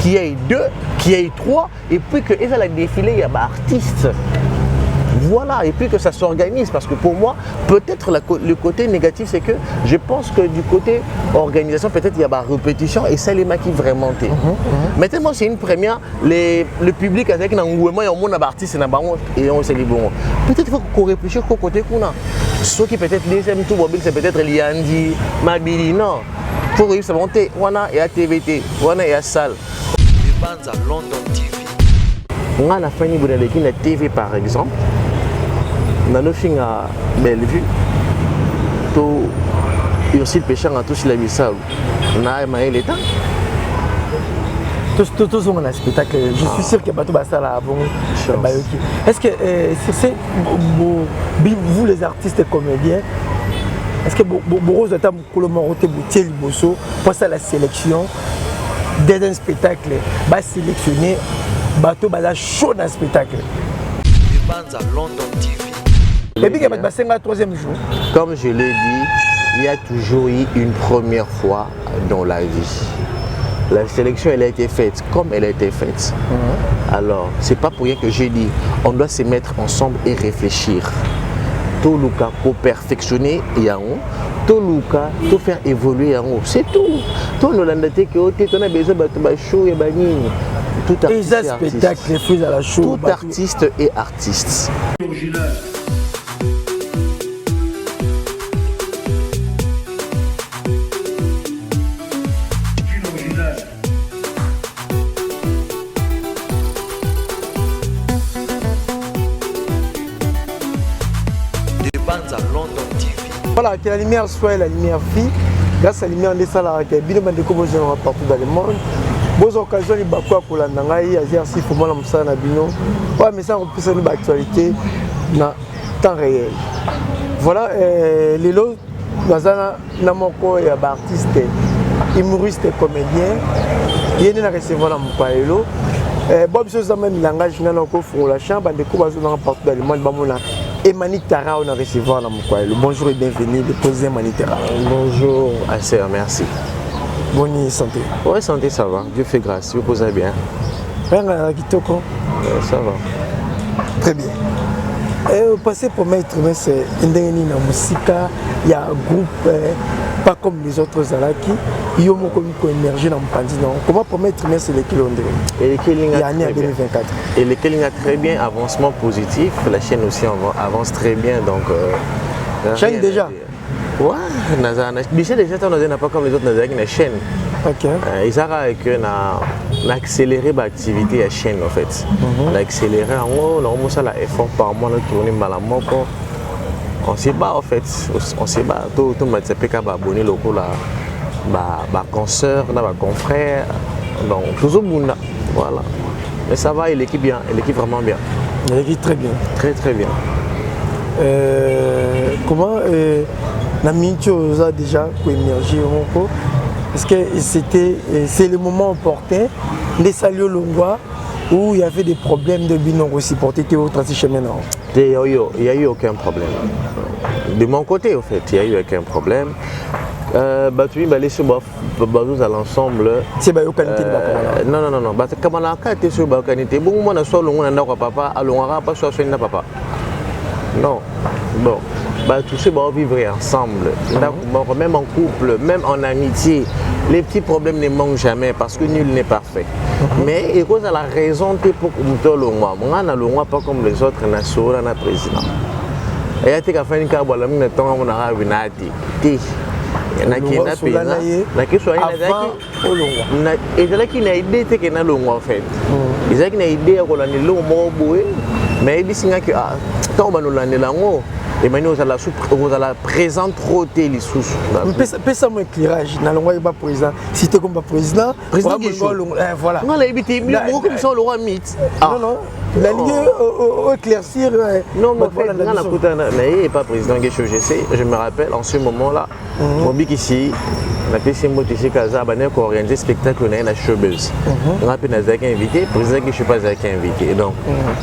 qu'il y ait 2, qu'il y ait 3, et puis que ça la défilé, il y a des artistes. Voilà, et puis que ça s'organise, parce que pour moi, peut-être le côté négatif, c'est que je pense que du côté organisation, peut-être il y a des répétitions, et ça les maquille vraiment. Mais tellement c'est une première, le public avec un engouement, il y a un monde d'artistes et on s'est dit bon, peut-être qu'il faut qu'on réfléchisse au côté qu'on a. Ceux qui peut-être deuxième tour mobile, c'est peut-être Liandi, Mabili, non. Il faut réussir à monter, voilà, et à TVT, voilà, et à Salle. Banza London TV. On a la fin de la TV par exemple. On a le film à Bellevue. Tout Ursil Péchant a tous la Bissau. On a émaillé l'État. Tous ont un spectacle. Je suis sûr que Bato Bassa là avant. Est-ce que vous les artistes et comédiens, est-ce que vous avez pour ça la sélection dès un spectacle, va sélectionner Bato Bassa chaud dans un spectacle. Banza London TV. Et puis, il y a un troisième jour. Comme je l'ai dit, il y a toujours eu une première fois dans la vie. La sélection, elle a été faite comme elle a été faite. Alors, c'est pas pour rien que j'ai dit, on doit se mettre ensemble et réfléchir. Tout le cas pour perfectionner Yango, tout le cas pour faire évoluer Yango. C'est tout. Tout le monde a besoin de show et banni. Tout artiste et artiste. Tout artiste et artiste. Voilà, que la lumière soit la lumière vie, grâce à la lumière de ça, il y a bien de choses partout dans le monde. Bonnes occasions, il y a beaucoup pour la Nangaï, il y a aussi pour moi, il y a mais ça, on peut faire une actualité dans temps réel. Voilà, les lots, dans un moko, il y a des artistes, humoristes et comédiens, il y a des recevoir dans mon pays. Bob Sosa même langage final encore pour la chambre, des coups partout dans le monde. Et Manitara, on a recevoir dans mon pays. Bonjour et bienvenue, déposer Manitara. Bonjour, assez, merci. Bonne santé. Oui, santé, ça va. Dieu fait grâce. Vous posez bien. Ça va. Très bien. Et passer pour maître, c'est une musique. Il y a un groupe, pas comme les autres Zalaki. Il y a une énergie dans le pays. Comment pour maître, c'est les kilomètres. Et les kilomètres. Il y a année 2024. Et les kilomètres très bien, avancement positif. La chaîne aussi avance très bien. Donc, chaîne déjà. Ouais, déjà on n'a pas comme les autres une chaîne. Ok. Ils ont accéléré l'activité à la chaîne en fait. On a accéléré en haut, on a fait l'effort par mois, on s'est bat en fait. On s'est bat. Tout le monde s'est abonné locaux là, consoeurs, confrères. Donc toujours bon là. Voilà. Mais ça va, l'équipe bien, l'équipe vraiment bien. L'équipe très bien. Très très bien. Comment la minute a déjà émergé est-ce que c'est le moment opportun les saluer Longwa où il y avait des problèmes de bilan aussi portés au transition maintenant? Il n'y a eu aucun problème. De mon côté, en fait, il n'y a eu aucun problème. Tu vas aller sur à l'ensemble. C'est la qualité de non. Comme on a qualité sur la qualité, bon, moi, je suis papa, alors pas sur papa. Non. Bon. Tout ça, on vivre ensemble. Même en couple, même en amitié, les petits problèmes ne manquent jamais parce que nul n'est parfait. Mais il y a la raison pour que nous avons le moi, pas comme les autres nations, on a président. Et il y a des gens qui ont été et maintenant, vous allez présenter trop les sous. Pesa mon éclairage. N'allons pas président. Si tu es comme président, président qui est voilà. Non, la évité, mais comme ça, on l'aura mis. Non. La ligne éclaircir. Non, mais en fait, il n'est pas président Guécho, je me rappelle en ce moment-là, mon bic ici, on a fait ces mots ici, on a organisé un spectacle, on a une showbiz. On a été invité, le président Guécho n'est pas invité. Donc,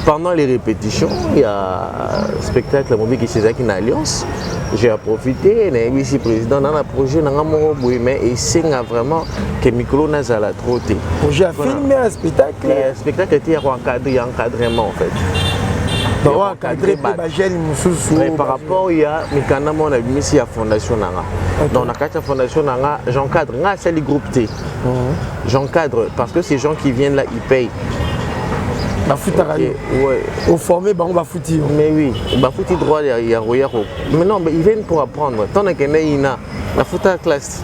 pendant les répétitions, il y a un spectacle, mon bic ici, une alliance. J'ai profité, il y a ici président dans un projet, mais il sait vraiment que Mikolo n'a pas trop été. J'ai filmé un spectacle. Le spectacle était encadrement en fait. Donc, encadré par par rapport, il y a Mikana, on a mis ici à Fondation Nanga. Donc, on a quatre Fondation Nanga, j'encadre, c'est les groupes T. J'encadre parce que ces gens qui viennent là, ils payent. Ouais. Au formé, on va foutre. Mais oui, on va foutre droit derrière. Mais non, ils viennent pour apprendre. Tant qu'il y a la foot à classe.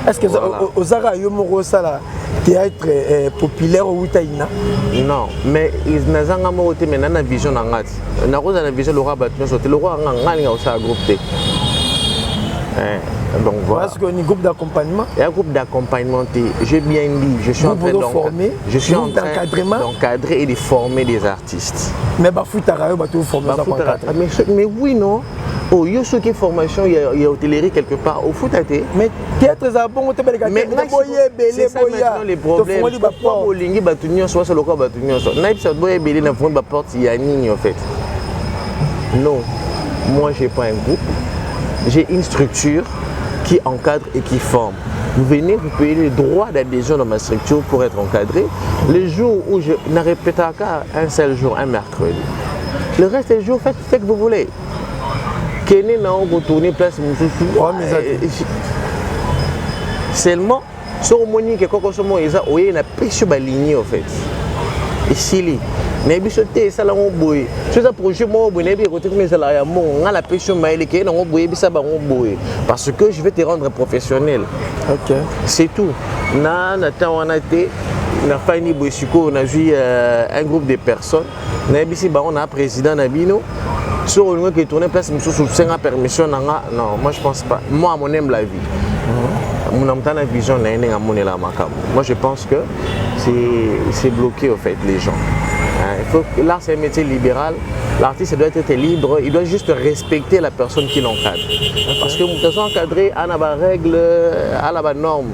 Est-ce que aux Ara Yomoro Sala théâtre populaire ou Taïna? Non, mais ils n'ont pas moté mais na vision nangat. Na rose na vision le roi battu sauter le roi nganga au sa groupe T. Donc voilà. Parce qu'on est un groupe d'accompagnement. Il y a un groupe d'accompagnement. J'ai bien dit, je suis en train d'encadrer et de former des artistes. Mais Bafutara, tu formes mais oui, non. Oh, il y a ce qui est formation, il y a hôtellerie quelque part. Au foot, mais théâtre, c'est bon, mais c'est ça maintenant les problèmes. Pourquoi au Lingui Batunion, soit sur le corps Batunion, Naïp, ça doit être dans le fond de la porte, il y a Nini en fait. Non, moi, je n'ai pas un groupe. J'ai une structure qui encadre et qui forme. Vous venez, vous payez les droits d'adhésion dans ma structure pour être encadré. Les jours où je ne répète qu'un seul jour, un mercredi. Le reste des jours, faites ce que vous voulez. Kenny n'a pas retourné place seulement, sur le moment que quand on a pêché la ligne en fait. Ici, mais bien sûr, c'est ça là on boit. C'est un projet moi on est bien côté mais ça là on a la pression mais qui on boit ça on boit parce que je vais te rendre professionnel. OK. C'est tout. Na on a été na fini boisiko on a vu un groupe de personnes. Na ici on a un président Nabino sur le qui tourner place monsieur sous 5 permission non moi je pense pas. Moi mon aime la vie. Mon amtana vision na nga monela makam. Moi je pense que c'est bloqué au fait les gens. Il faut que l'art c'est un métier libéral, l'artiste doit être libre, il doit juste respecter la personne qui l'encadre. Parce que nous sommes encadrés à la règle, à la norme.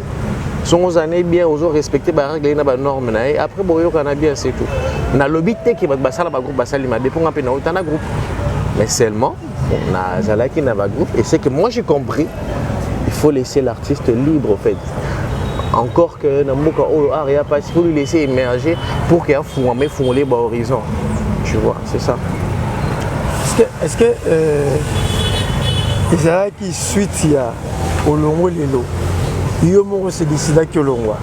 Sont aux années bien, aux autres respecter la règle et la norme. Après, bon, on a bien c'est tout. Na lobby qui va passer la groupe, passer l'ima dépend un peu dans le groupe. Mais seulement, on a Zalaki na groupe et c'est que moi j'ai compris, il faut laisser l'artiste libre en fait. Encore que dans le il faut lui laisser émerger pour qu'il y ait un horizon. Tu vois, c'est ça. Est-ce que les gens qui suite au long de l'eau, ils ont décidé que l'on voit.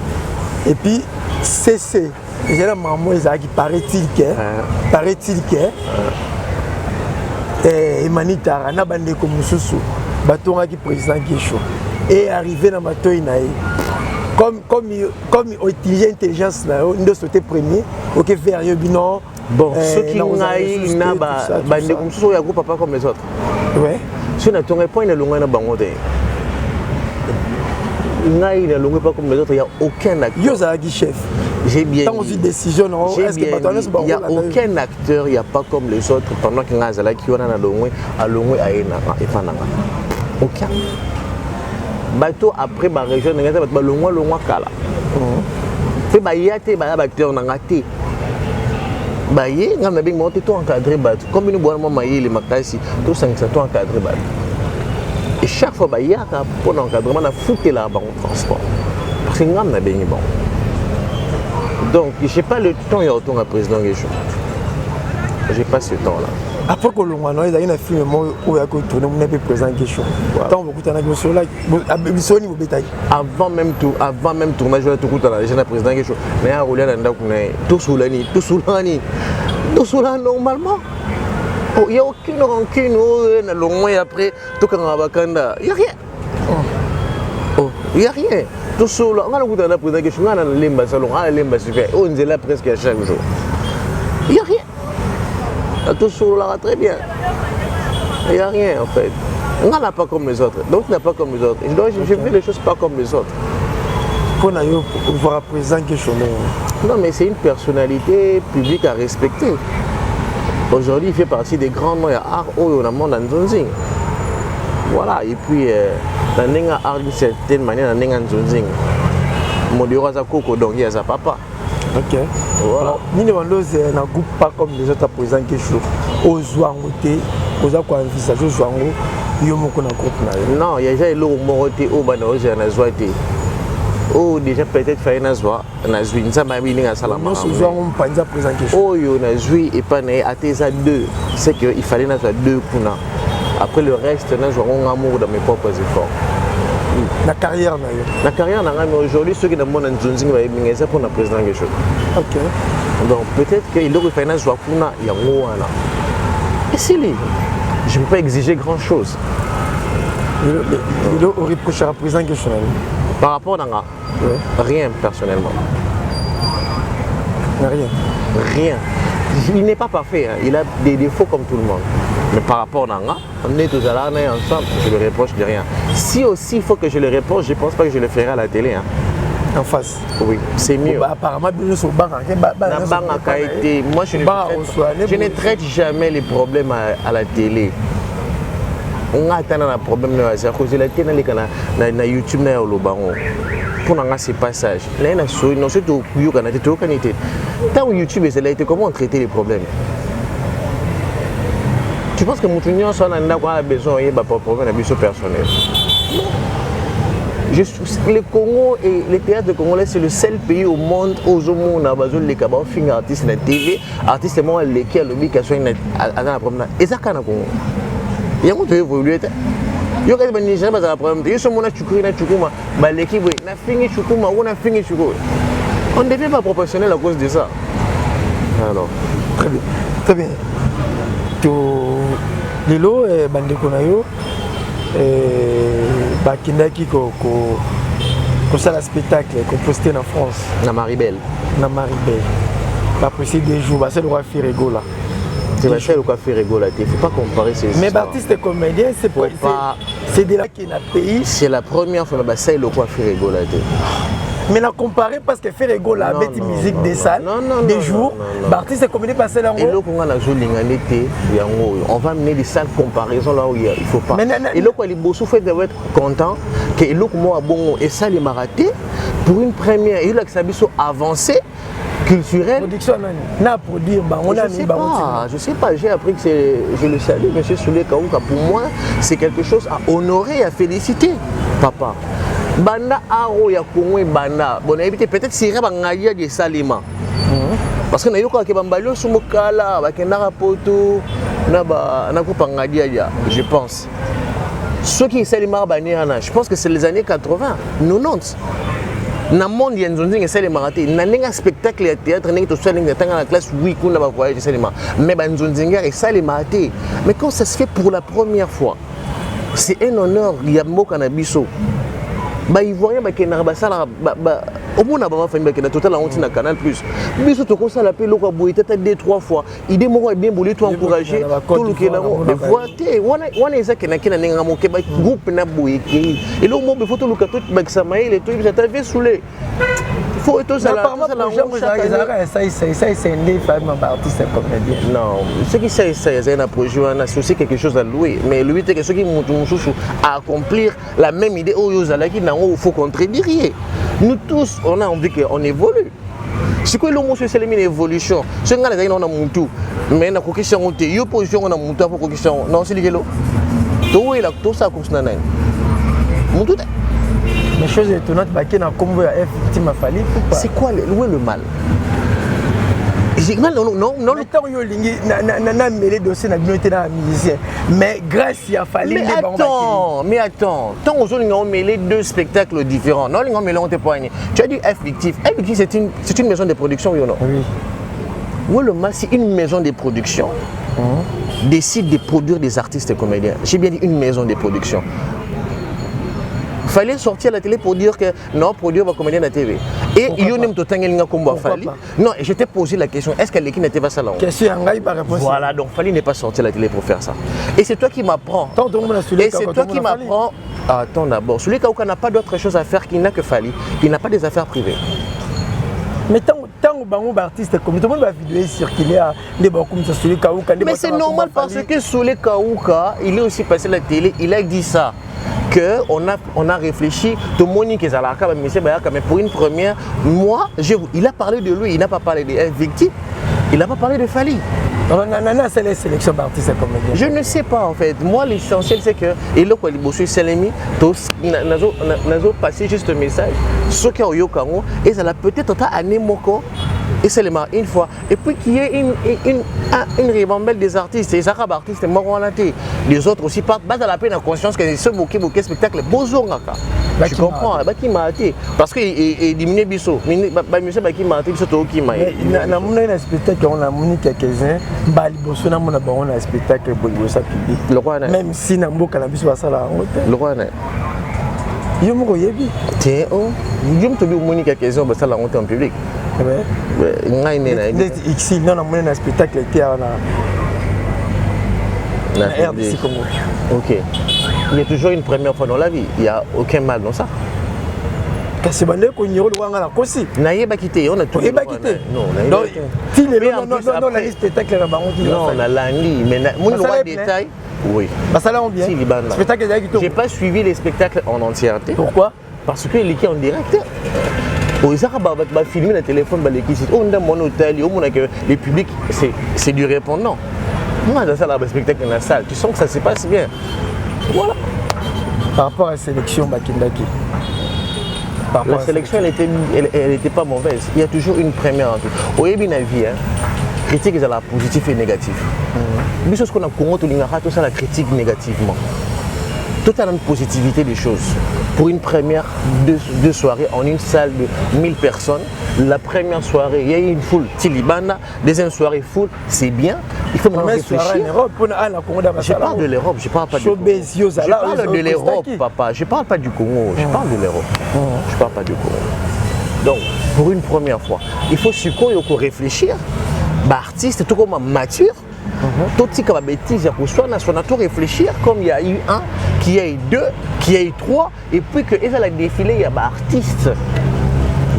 Et puis, c'est la maman qui paraît-il que Emanitara n'a pas de comme Soussou, bâton qui président Guécho, et arrivé dans ma toinaï. Comme il utilise l'intelligence, il doit sauter premier, ok, faire un bilan. Bon, ceux qui ont eu un groupe pas comme les autres. Ouais. Si on a ton point, il y a un bangote. Il n'y a pas comme les autres, il n'y a aucun acteur. Yozagi chef. J'ai bien dit. Décision, il n'y a aucun acteur, il n'y a pas comme les autres pendant qu'il y a un qui aucun. Bateau après ma région, il y a un kala. Fait bayate acteur nangate. Baye, on a bien monté tout encadré bateau. Comme nous boivons maïe les makasi, tout ça tout encadré bateau. Et chaque fois baye pour l'encadrement, on a foutu là bas en transport. Parce que nous avons bien bon. Donc, je n'ai pas le temps de retourner à président Guécho. Je n'ai pas ce temps-là. Après que l'on a eu un film où il y a tourné, on n'est pas président Guécho. Avant même tournage, je suis président Guécho. Mais à rouler tout sous l'année, normalement. Il n'y a aucune rancune, après, tout quand on va il n'y a rien. Il n'y a rien. Tout seul, on a le président Guécho, on a le limba salon, on a le limba super, on est là presque chaque jour. Il n'y a rien. Tout seul, là, très bien. Il n'y a rien en fait. On n'a pas comme les autres. Donc, il n'a pas comme les autres. Je fais les choses pas comme les autres. Pour nous voir présent que je Non, mais c'est une personnalité publique à respecter. Aujourd'hui, il fait partie des grands noms à art au monde en Zonzing. Voilà, et puis, dans le art d'une certaine manière, dans le Zonzing, mon dieu, il y a Coco, donc il y a sa papa. Ok. Voilà. Nous ne groupe pas comme les autres présents que je suis. Aux Zouangoté, aux Aquavisage, aux Zouango, il y a un groupe. Non, il y a déjà l'eau moroté au Banoze et à Zouaté. Oh, déjà peut-être faire une Zoua, na Zoui, nous avons mis un salama. Nous sommes pas présents que je suis. Oh, yo na Zoui et pas né à tes deux. C'est qu'il fallait na deux kuna. Après le reste, nous avons un amour dans mes propres efforts. La carrière, la carrière, aujourd'hui, ceux qui ont mon Nzunzing va être pour le président quelque chose. Ok. Donc peut-être qu'il aurait fait un Zoua kuna, il y a un là. Et c'est lui. Je ne peux pas exiger grand chose. Il aurait reproché à président quelque chose. Par rapport à ça, rien personnellement. Rien. Rien. Il n'est pas parfait, hein. Il a des défauts comme tout le monde. Mais par rapport à ça, on est tous là ensemble, je ne le reproche de rien. Si aussi il faut que je le reproche, je ne pense pas que je le ferai à la télé. Hein. En face. Oui, c'est mieux. Apparemment, moi, je ne traite jamais les problèmes à la télé. On a un problème à cause de la télé na YouTube na lobango pour ces passages là na so non c'est tout tant YouTube est là comment traiter les problèmes. Tu penses que Moutounion soit a besoin de problème personnel? Le Congo et les théâtres congolais, c'est le seul pays au monde où on a besoin de faire artistes na TV, artistes moi qui a le mic à soigner à la promenade. Et ça quand Congo. Il y a un peu évolué. Il y a des gens qui ont un problème. Il y a des gens qui ont un problème. On ne devient pas professionnel à cause de ça. Alors. Très bien. Très bien. Lilo, Bandeko Nayo, Bakindaki, ça le spectacle qu'on postait en France. Na Maribel. Na Maribel. Après ces 2 jours, c'est le roi Ferrego là. C'est vrai, c'est le café rigolo. Il ne faut pas comparer ces histoires. Mais Baptiste est comédien, c'est de là qu'il a payé. C'est la première fois que c'est le café rigolo. Mais la comparer parce que fait rigolo avec une musique des salles, des jours, Baptiste est comédien passé là. Et là, on va amener des salles comparaison là où il ne faut pas. Et là, les bossous fait doivent être contents que le moi bon et ça les m'a raté pour une première. Il a que ça avancé. Culturel. Production n'a produit, on a mis je sais pas, j'ai appris que c'est, je le salue, M. Soulé Kaouka, pour moi, c'est quelque chose à honorer, à féliciter, papa. Banda Aro ya Congo et Banda, bon, peut-être c'est un de Salima. Parce que nous avons dit que Bambalio Sumokala, Bakendara Poto, je pense. Ceux qui Salima Baniana, je pense que c'est les années 80, 90. Dans le monde, il y a un spectacle et théâtre, il y a la classe, oui, il y a un voyage, mais quand ça se fait pour la première fois, c'est un honneur, il y a un cannabiso. Les Ivoiriens qui au moins total na Canal Plus. Biso to ko sala pe loko boy tata 2-3 fois. Idée moko bien boulé to encourager tout le qui là. Mais voité, wana ezaki na kina ninga mo ke ba groupe na boy ki. Et là mo be photo luka tout ba Samaïl et tout ça t'avait saoulé. Faut tout ça là. C'est une femme artiste comédien. Non, ce qui c'est un projet on a aussi quelque chose à louer, mais lui c'est ce qui à accomplir la même idée au Yozalaki na il faut contredire. Nous tous on a envie qu'on évolue. C'est quoi l'homme c'est une évolution. Ce qu'on a dit on a monté mais na question on yo position on a monté pour question non c'est ligelo. Tout est là tout ça comme ça nan. Monté. Les choses étonnantes bah qui na combo à F victime fallu ou pas. C'est quoi où est le mal? Non, le temps où il y a mêlé dossier na binoté na musicien. Mais grâce à fallu les mais attends, tant aux autres ont mêlé 2 spectacles différents. Non, ils ont mêlé on te poigné. Tu as dit F Victif. F Victif c'est une maison de production ou non? Oui. Où le mal c'est une maison de production décide de produire des artistes et comédiens. J'ai bien dit une maison de production. fallait sortir à la télé pour dire que non, produire va comédien à la TV. Et il y a même tout le temps combat Fali. Non, et je t'ai posé la question, est-ce qu'elle est qui n'était pas ça là? Question par réponse. Voilà, donc Fali n'est pas sorti à la télé pour faire ça. Et c'est toi qui m'apprends. Et c'est toi qui m'apprends. Attends d'abord, celui qui n'a pas d'autre chose à faire qu'il n'a que Fali, il n'a pas des affaires privées. Mais tant que artiste comme tout le monde va vidéo circuler comme ça Soulé Kaouka. Mais c'est normal parce que Soulé Kaouka, il est aussi passé à la télé, il a dit ça. On a réfléchi, tout le monde qui est à la cave, mais pour une première, moi, il a parlé de lui, il n'a pas parlé des victimes, il n'a pas parlé de Fali. C'est la sélection d'artistes comédiens. Je ne sais pas en fait. Moi, l'essentiel c'est que, et là, quand il s'est mis, nous passé juste un message. Ce qui est au Yokango, et ça l'a peut-être année moko. Et c'est une fois. Et puis qu'il y ait une ribambelle des artistes. Les arabes artistes, les autres aussi partent. Bas à la peine en conscience que ce bouquet spectacle, je comprends, qui m'a été. Parce qu'il diminue Bisso. Monsieur qui m'a été, Bisso qui m'a été. On a un spectacle, on a moni quelques-uns. On a un spectacle public. Même si on a un cannabis, le roi n'est. Je me regarde. Tiens, je me dis moni quelques-uns, ça l'a honte en public. Ici, non, on a un spectacle qui a RDC Congo. Ok. Il y a toujours une première fois dans la vie. Il n'y a aucun mal dans ça. Parce que Naïe quitté, on a tout. Non, on a l'anglais, mais mon droit de détail, oui. J'ai pas suivi les spectacles en entièreté. Pourquoi? Parce que l'équipe en direct. Aux Arabes, va filmer le téléphone, on a mon hôtel, les publics, c'est du répondant. Moi, dans ça, le spectacle dans la salle, tu sens que ça se passe bien. Voilà. Par rapport à la sélection, la sélection, elle était pas mauvaise. Il y a toujours une première en tout. Au début de la vie, critique est à la positive et négative. Mais ce qu'on a Congo, tout ça la critique négativement. Tout à la positivité des choses. Pour une première, deux soirées en une salle de 1000 personnes, la première soirée, il y a eu une foule Tilibana, deuxième soirée foule, c'est bien. Il faut maintenant réfléchir. Je parle de l'Europe, je parle pas du Congo. Je parle de l'Europe, papa. Je parle pas du Congo, je parle de l'Europe. Je parle pas du Congo. Donc, pour une première fois, il faut réfléchir. Artiste, tout comme mature. Tout ce qui va bêtise, il faut réfléchir comme il y a eu un, qu'il y a eu deux, qu'il y a eu trois, et puis que ça a défilé, il y a des artistes.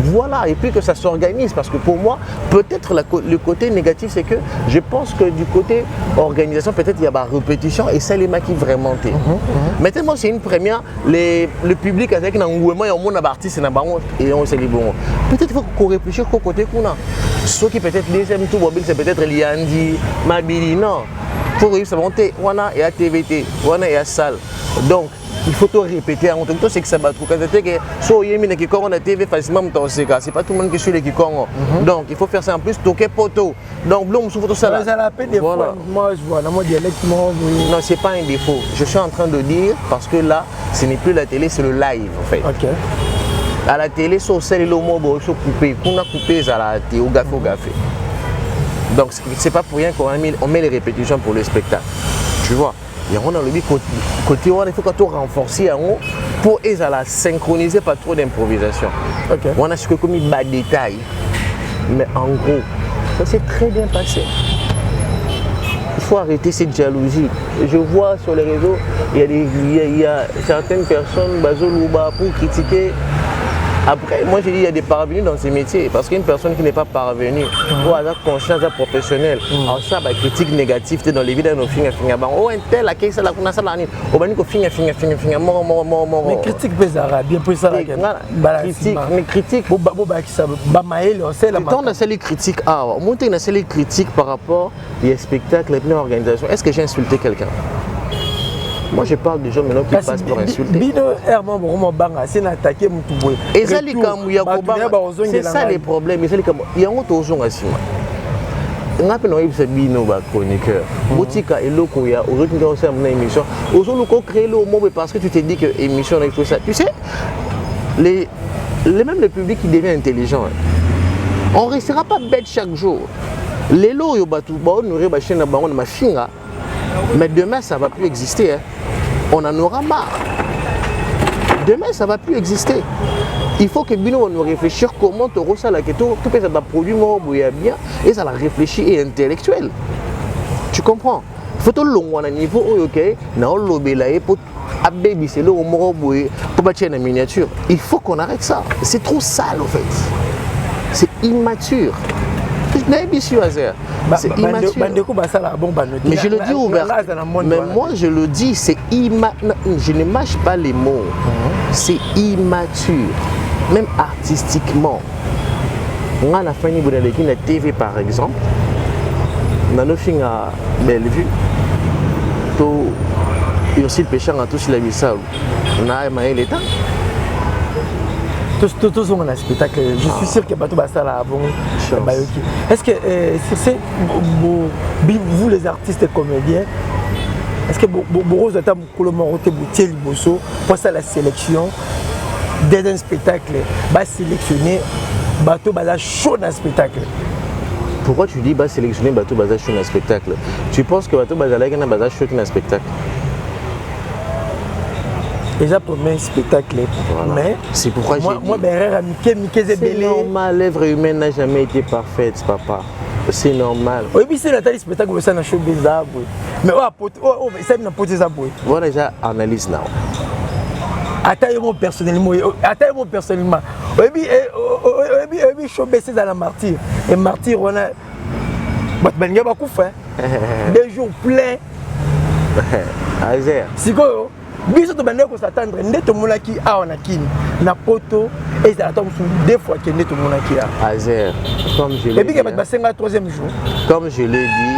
Voilà, et puis que ça s'organise, parce que pour moi, peut-être le côté négatif, c'est que je pense que du côté organisation, peut-être il y a des répétitions, et c'est les maquis vraiment. Mais tellement c'est une première, le public avec un engouement, il y a un monde d'artistes, et on s'est dit bon, peut-être il faut qu'on réfléchisse au côté qu'on a. Ceux qui peut-être deuxième tour mobile, c'est peut-être Liandi, Mabili, non. Il faut réussir à monter, on a et à TVT, on a et à salle. Donc, il faut tout répéter en tout cas, c'est que ça va trop. Quand tu que so yemi qui on a TV facilement c'est pas tout le monde qui suit les Kikongo. Donc il faut faire ça en plus toquer poteau. Donc blum sous tout ça là. Voilà. Moi je vois dans mon dialecte non, c'est pas un défaut. Je suis en train de dire parce que là, ce n'est plus la télé, c'est le live en fait. OK. À la télé, c'est le mot coupé, qu'on a coupé à la télé au gafé. Donc c'est pas pour rien qu'on met les répétitions pour le spectacle. Tu vois. Et on a le côté il faut qu'on renforce pour synchroniser pas trop d'improvisation. Okay. On a ce que comme il bas détail. Mais en gros, ça s'est très bien passé. Il faut arrêter cette jalousie. Je vois sur les réseaux, il y a certaines personnes pour critiquer. Après, moi j'ai dit il y a des parvenus dans ces métiers parce qu'une personne qui n'est pas parvenue ou à la conscience professionnelle, alors ça, critique négative, tu es dans les vidéos, oh un tel, la caisse, la connaissance, la nique, oh ben mort. Mais critique bizarre, bien plus ça. Mais critique. Quand on a les critiques, on a les critiques par rapport aux spectacles, les organisations. Est-ce que j'ai insulté quelqu'un? Moi je parle des gens maintenant qui passent pour insulter. C'est ça les problèmes. Il y a un autre chose aussi. On a appelé Bino chroniqueur. Botika et Loko ya aujourd'hui on a une émission. Aujourd'hui on crée le mot parce que tu t'es dit que émission et tout ça. Tu sais, même le public qui devient intelligent. On ne restera pas bête chaque jour. Les lots yo batu ba on aurait chaîne ba on machine. Mais demain ça ne va plus exister. On en aura marre. Demain, ça ne va plus exister. Il faut que nous nous réfléchir comment tu ressens la question, tout peut être produit bien et ça la réfléchit et intellectuel. Tu comprends? Il faut que l'on ait un niveau ok, pour bâtir une miniature. Il faut qu'on arrête ça. C'est trop sale en fait. C'est immature. C'est immature. Mais je le dis ouvertement. Mais moi je le dis, c'est immature. Je ne mâche pas les mots. C'est immature. Même artistiquement. On a fait une TV par exemple. On a fait à Bellevue. Il y a aussi le péché en tout sur la Bissau. On a émaillé l'État. Tous ont un spectacle. Je suis sûr que Bato Bassala a bon. Est-ce que vous les artistes et comédiens, est-ce que vous avez pour ça la sélection d'un spectacle va sélectionner Bato Baza chaud dans spectacle? Pourquoi tu dis sélectionner Bato Baza chaud dans spectacle? Tu penses que Bato Baza est chaud dans spectacle? Déjà premier spectacle, voilà. Mais c'est pourquoi c'est normal, l'œuvre humaine n'a jamais été parfaite, papa. C'est normal. Oui, mais c'est le spectacle que ça n'a pas bizarre. Mais ça n'a pas bizarre. Voilà déjà analyse là. Attends-moi personnellement. Oui, mais c'est dans la martyr. Et martyr, on a des jours pleins. C'est quoi? Biso to bande ko s'attendre ndeto monaki a on akini na poto et ça attend deux fois que ndeto monaki a Azer comme je l'ai dit, comme je l'ai dit,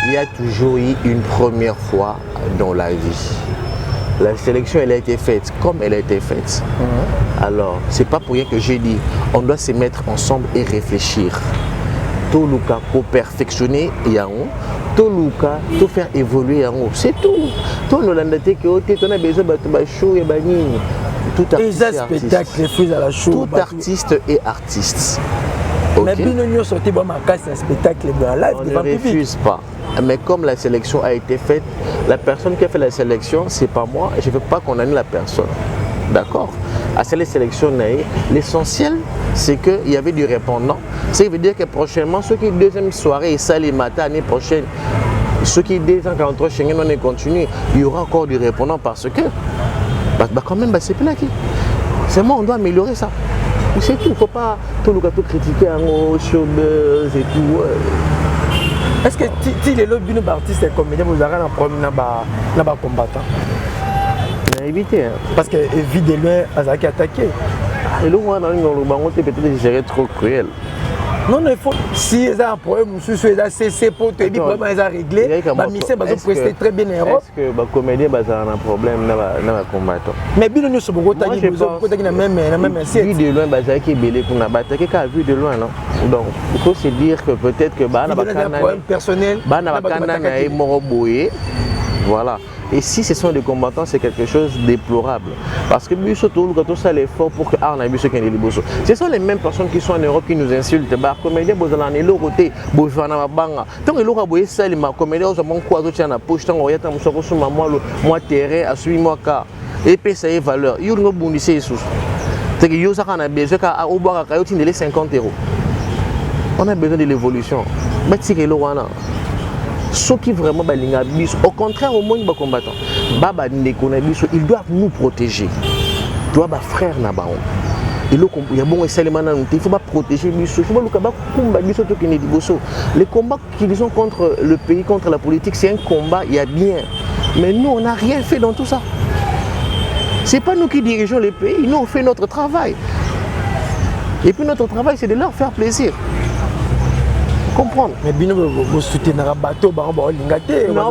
il y a toujours eu une première fois dans la vie. La sélection elle a été faite comme elle a été faite. Alors c'est pas pour rien que j'ai dit on doit se mettre ensemble et réfléchir. Tout le cas pour perfectionner Yango, tout le cas pour faire évoluer Yango, c'est tout. Tout le monde a besoin de show et banini. Tout artiste est artiste. Mais bien sorti ma casse un spectacle dans live. On ne refuse pas. Mais comme la sélection a été faite, la personne qui a fait la sélection, c'est pas moi. Je ne veux pas condamner la personne. D'accord? À cette sélection, l'essentiel, c'est qu'il y avait du répondant. Ça veut dire que prochainement, ceux qui deuxième soirée et ça les matins, l'année prochaine, ceux qui disent qu'en entre Schengen, on est continu, il y aura encore du répondant parce que, quand même, c'est plus là qui. C'est moi, on doit améliorer ça. C'est tout, il ne faut pas tout le tout critiquer en showbuzz et tout. Est-ce que si les lobbies d'artistes et comédiens vous avez un problème dans les combattants? Éviter. Parce que vite de loin, Azaki attaqué. Et là, on a peut-être géré trop cruel. Non, il faut. Si il y a un problème, c'est pour te dire que les problèmes sont réglés. C'est très bien en Europe. Est-ce que les comédiens ont un problème dans le combattant? Mais bien, nous sommes beaucoup de même assiette. Vu de loin, Bazaki est belé pour n'abattre qu'à vue de loin, non? Donc, il faut se dire que peut-être que Bana personnel, voilà. Et si ce sont des combattants, c'est quelque chose de déplorable. Parce que tout ça l'effort pour que ce sont les mêmes personnes qui sont en Europe qui nous insultent. Les comédiens, ils ont un côté, ils ont un banga. Tant que les comédiens, ils ont un quoi d'autre dans la poche, tant qu'ils ont un terrain, à suivre moi car. Et puis ça a valeur. Ils ont besoin de sous. C'est que ils ont besoin de 50 €. On a besoin de l'évolution. Mais c'est que ceux qui vraiment au contraire au moins les combattants ils doivent nous protéger. Ils doivent frère na ba il y a bon il faut pas protéger il faut les combats qu'ils ont contre le pays, contre la politique, c'est un combat, il y a bien, mais nous on n'a rien fait dans tout ça. C'est pas nous qui dirigeons les pays, nous on fait notre travail et puis notre travail c'est de leur faire plaisir. Comprendre. Mais bien vous soutenez un bateau, non,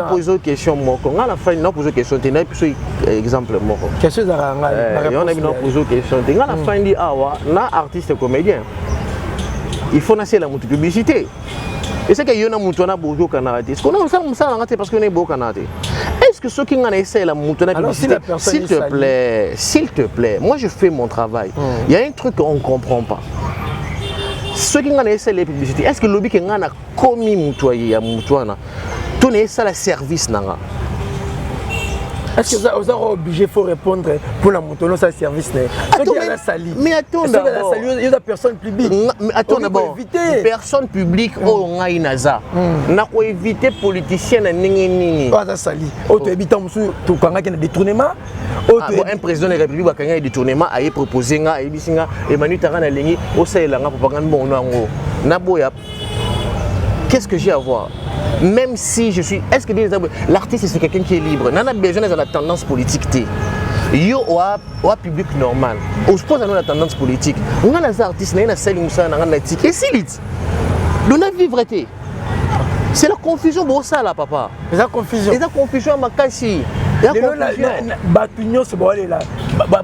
pose une question. À la fin, non, pose une question. Tu n'as plus exemple. Qu'est-ce que vous avez? On a posé une question. À la fin, il dit, ah, ouais, artiste et comédien. Il faut lancer la publicité. Et c'est qu'il y a un mouton beau Canada. Est-ce qu'on a ça parce qu'on est beau Canada? Est-ce que ceux qui ont essayé la mouton publicité, s'il te plaît, moi je fais mon travail. Il y a un truc qu'on ne comprend pas. Ceux qui ont essayé les publicités, est-ce que le lobby qui a commis Moutouaye à Moutouana, tout est ça le service nanga. Est-ce que vous êtes obligé, il faut répondre pour la montée sa service? Mais attends d'abord. Il y a des personnes publiques. Mais attends d'abord. Personne publique, on a une asa. On a évité politicien na nini. Pas sali. Auto habitant monsieur, tu quand il y a des détournements. Un président de la République va gagner des détournements, a proposé nga et bisinga Emmanuel Tarana lengi au sel nga propagande bon nango. Naboya. Qu'est-ce que j'ai à voir? Même si je suis... Est-ce que l'artiste c'est quelqu'un qui est libre? On a besoin de la tendance politique. Yo ou public normal. On se pose à nous la tendance politique. On a des artistes, on a des salles, on a des tickets. Et si lit? On a vivre. C'est la confusion pour ça là, papa. C'est la confusion. C'est la confusion à ma cassie. Batunion c'est bon là.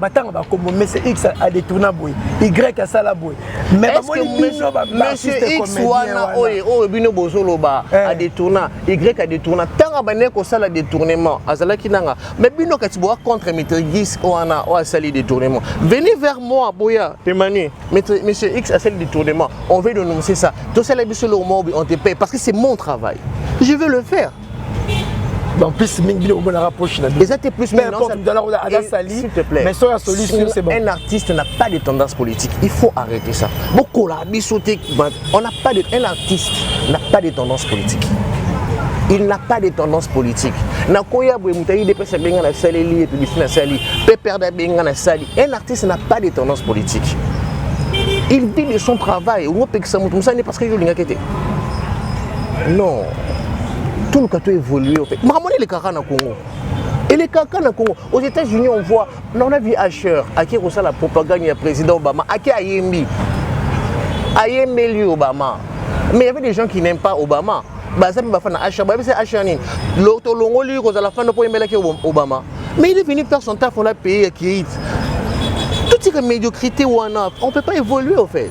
Batang va comme monsieur X a détourné boy. Y a ça la boy. Mais monsieur X wana oh bino bozolo ba a détourné, Y a détourné. Tant ba ne ko sala détournement, azala kinanga. Mais bino katibo contre maître Gis wana o a sali détournement. Venez vers moi boya, Emmanuel. Monsieur X a sali détournement. On veut dénoncer ça. Tout ça la biso le moment on te paye parce que c'est mon travail. Je veux le faire. En plus, s'il te plaît. Mais sur la solution, c'est bon. Un artiste n'a pas de tendance politique. Il faut arrêter ça. Beaucoup la on n'a pas de. Un artiste n'a pas de tendance politique. Il n'a pas de tendance politique. Un artiste n'a pas de tendance politique. Il vit de son travail. Parce que non. Tout le cas évolue en fait. Maman les caca na Congo. Et les caca na Congo. Aux États-Unis on voit, on a vu Asher, à qui reçoit la propagande du président Obama, à qui Ayembi lui Obama. Mais il y avait des gens qui n'aiment pas Obama. Bah ça va faire Asher, bah c'est Asher ni. L'autre longo lui à la fin de pour aimer Obama. Mais il est venu faire son taf, on l'a payé qui toute cette médiocrité on ne peut pas évoluer en fait.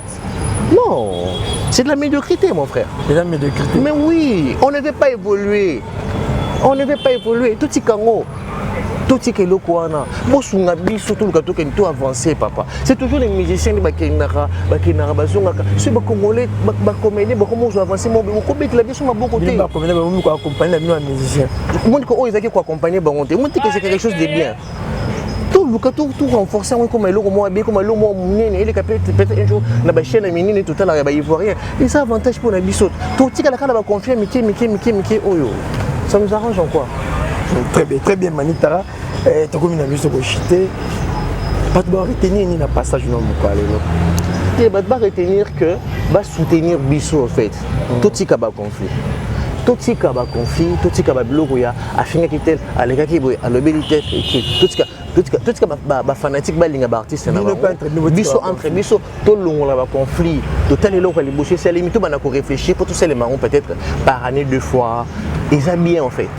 Non, c'est de la médiocrité, mon frère. C'est de la médiocrité. Mais oui, on ne veut pas évoluer. On ne veut pas évoluer. Tout ce kango, tout ce que l'on a, moi je suis surtout le gâteau qui est tout avancé, papa. C'est toujours les musiciens qui sont bazonga. C'est les Congolais, les comédiens, comment je avance, mon comédien la vie sur ma bon côté. Les comédiens vont accompagner les musiciens. Moi je dis qu'ils accompagner bon côté. Moi je dis que c'est quelque chose de bien. Tout renforcer comme le moi bien comme le moi munene il peut-être un jour na ba chaîne minine tout à l'heure ba ivoirien et ça avantage pour la bisote tout tika la kana ba confier miki oyo ça nous arrange en quoi. Très bien Manitara to comme na biso ko chité pas de retenir ni na passage non mo ko aller et ba retenir que va soutenir biso en fait tout tika ba conflit tout tika ba conflit tout tika ba bloko ya afinga kitel aleka kiboy alobelité tout ce que fanatique balinga ba artiste na biso entre biso to longola ba conflit total eloko les boucher c'est limite bana ko réfléchir pour tous ces éléments peut-être par année 2 fois et ça bien en fait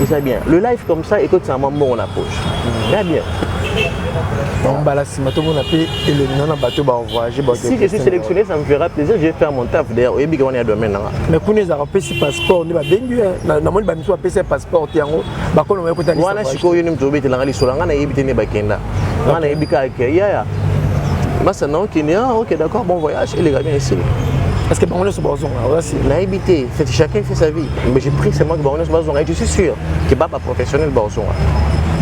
et ça bien le live comme ça écoute c'est un moment on approche bien on balance mato on appelle et le nom bateau ba voyager ba si je suis sélectionné ça me fera plaisir je vais faire mon taf d'ailleurs et bien on est domaine là mais pour nous avoir payé passeport on va bengu na moni ba miso payé passeport tiango ba kono ba kota wana siko yo nimtobe telanga lisolanga na yebitene ba kenda wana yebika ke ya massa non Kenya OK d'accord bon voyage et les gars bien ici. Est-ce que on est sur Bazon là aussi la habité chacun fait sa vie mais j'ai pris seulement que on est sur Bazon et je suis sûr que pas professionnel Bazon.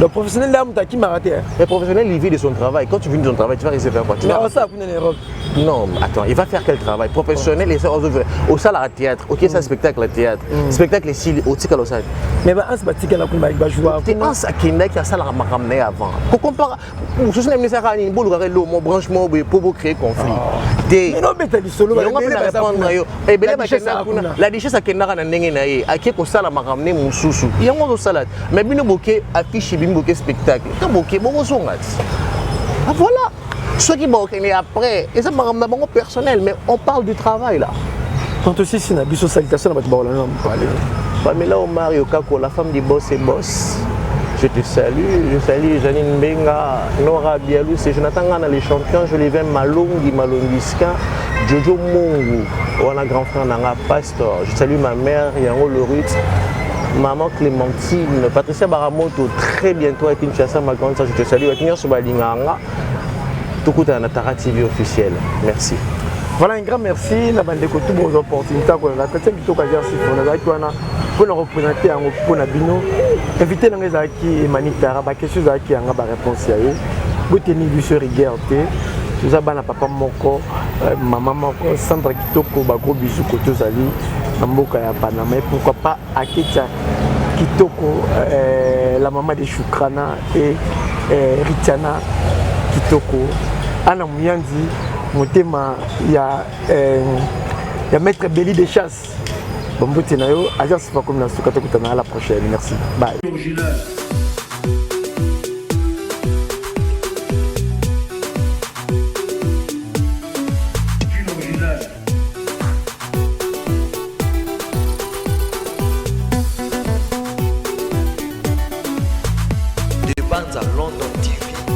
Le professionnel là, qui m'a raté. Le professionnel, il vit de son travail. Quand tu vis de ton travail, tu vas rester faire quoi? Tu vas ça, non, attends, il va faire quel travail? Professionnel, et ça, au salle à théâtre. Ok, ça, spectacle à théâtre. Spectacle ici, au tika l'osade. Mais un spectacle à la va jouer. Tu es un sakina qui a ça la ramené avant. Pour comparer, je suis un ministère à une boule, mon branchement pour créer conflit. Mais non, mais tu as dit solo. La richesse à Kenara n'a n'engagé à qui qu'on ça la ramené mon sous-sous. Il y a un salade. Mais bien bouquet affiche bouquet spectacle. Quand bouquet, bon ah voilà. Ceux qui vont après, et ça m'a ramené bon personnel, mais on parle du travail là. Quand aussi c'est une abus de salutation, on va te parler. Pamela Omar Yokako, la femme du boss et boss. Je te salue, je salue Janine Benga, Nora Bialou, c'est Jonathan Gana les champions, je les vais Malongi, Malongiska, Jojo Mungu, on a grand frère Nanga Pastor, je salue ma mère Yango Lorut, maman Clémentine, Patricia Baramoto, très bientôt à Kinshasa, ma grande soeur, je te salue, à Kinshasa Balinganga, tout coup à Natara TV officiel, merci. Voilà un grand merci, la bande de toutes vos opportunités, la tête du tout à dire si on a pour représenter yango mpona bino invité nanga ezalaki Emanitara baquestion ezalaki yanga baréponse ya ye boteni biso rigueur te toza bana papa moko mama moko Sandra Kitoko bagros bisous koto ozali na mboka ya Panama et pourquoi pas Aketia Kitoko la maman de Shukrana et Ritiana Kitoko Ana Muyandi motema ya maître Belly de chasse. Bon, agence Fakom Nasuka, à la prochaine. Merci. Bye.